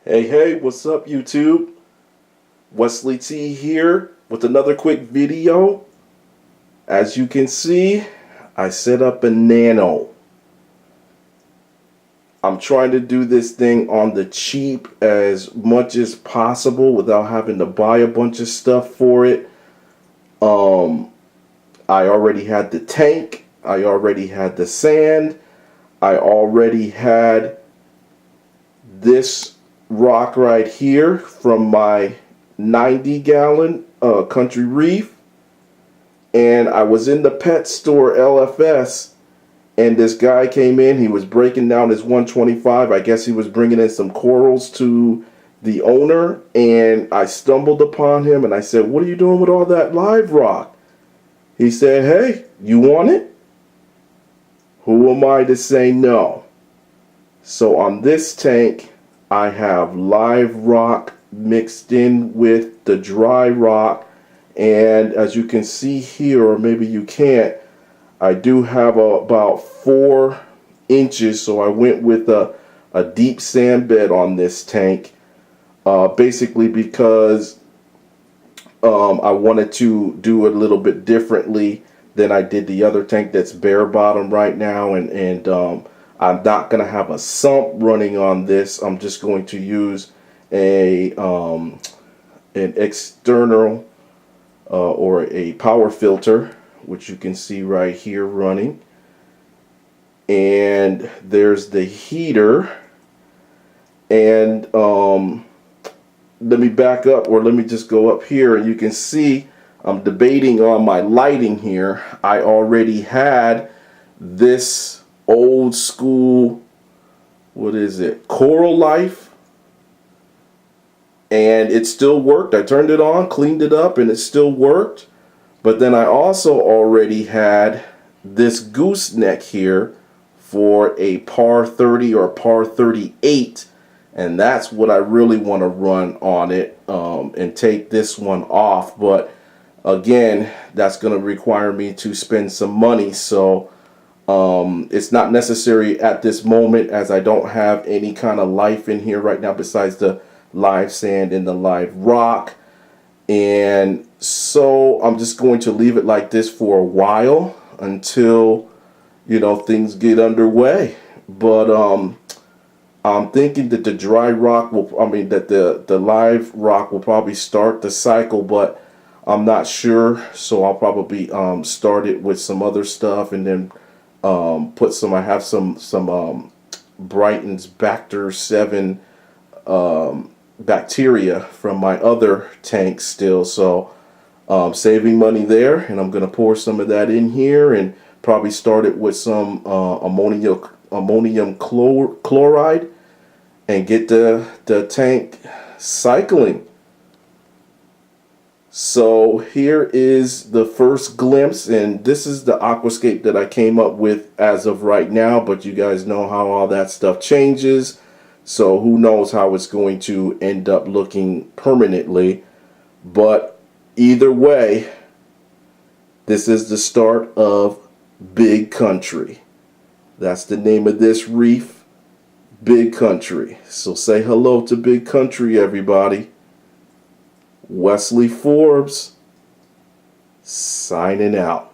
Hey, what's up, YouTube? Wesley T here with another quick video. As you can see, I set up a nano. I'm trying to do this thing on the cheap as much as possible without having to buy a bunch of stuff for it. I already had the tank. I already had the sand. I already had this rock right here from my 90-gallon Country Reef, and I was in the pet store LFS, and this guy came in. He was breaking down his 125. I guess he was bringing in some corals to the owner, and I stumbled upon him and I said, "What are you doing with all that live rock?" He said, "Hey, you want it?" Who am I to say no? So on this tank, I have live rock mixed in with the dry rock, and as you can see here, or maybe you can't, I do have about 4 inches, so I went with a deep sand bed on this tank, basically because I wanted to do it a little bit differently than I did the other tank that's bare bottom right now, and I'm not going to have a sump running on this. I'm just going to use an external or a power filter, which you can see right here running. And there's the heater. And let me back up, or let me just go up here, and you can see I'm debating on my lighting here. I already had this old school, what is it, Coral Life, and it still worked. I turned it on, cleaned it up, and it still worked. But then I also already had this gooseneck here for a par 30 or par 38, and that's what I really want to run on it, and take this one off. But again, that's going to require me to spend some money, so it's not necessary at this moment, as I don't have any kind of life in here right now besides the live sand and the live rock. And so I'm just going to leave it like this for a while until, you know, things get underway. But I'm thinking that the dry rock will, that the live rock will probably start the cycle, but I'm not sure. So I'll probably start it with some other stuff, and then put some, I have some Brighton's Bacter 7 bacteria from my other tank still, so saving money there. And I'm gonna pour some of that in here and probably start it with some ammonium chloride and get the tank cycling. So here is the first glimpse, and this is the aquascape that I came up with as of right now, but you guys know how all that stuff changes, so who knows how it's going to end up looking permanently. But either way, this is the start of Big Country. That's the name of this reef, Big Country. So say hello to Big Country, everybody. Wesley Forbes signing out.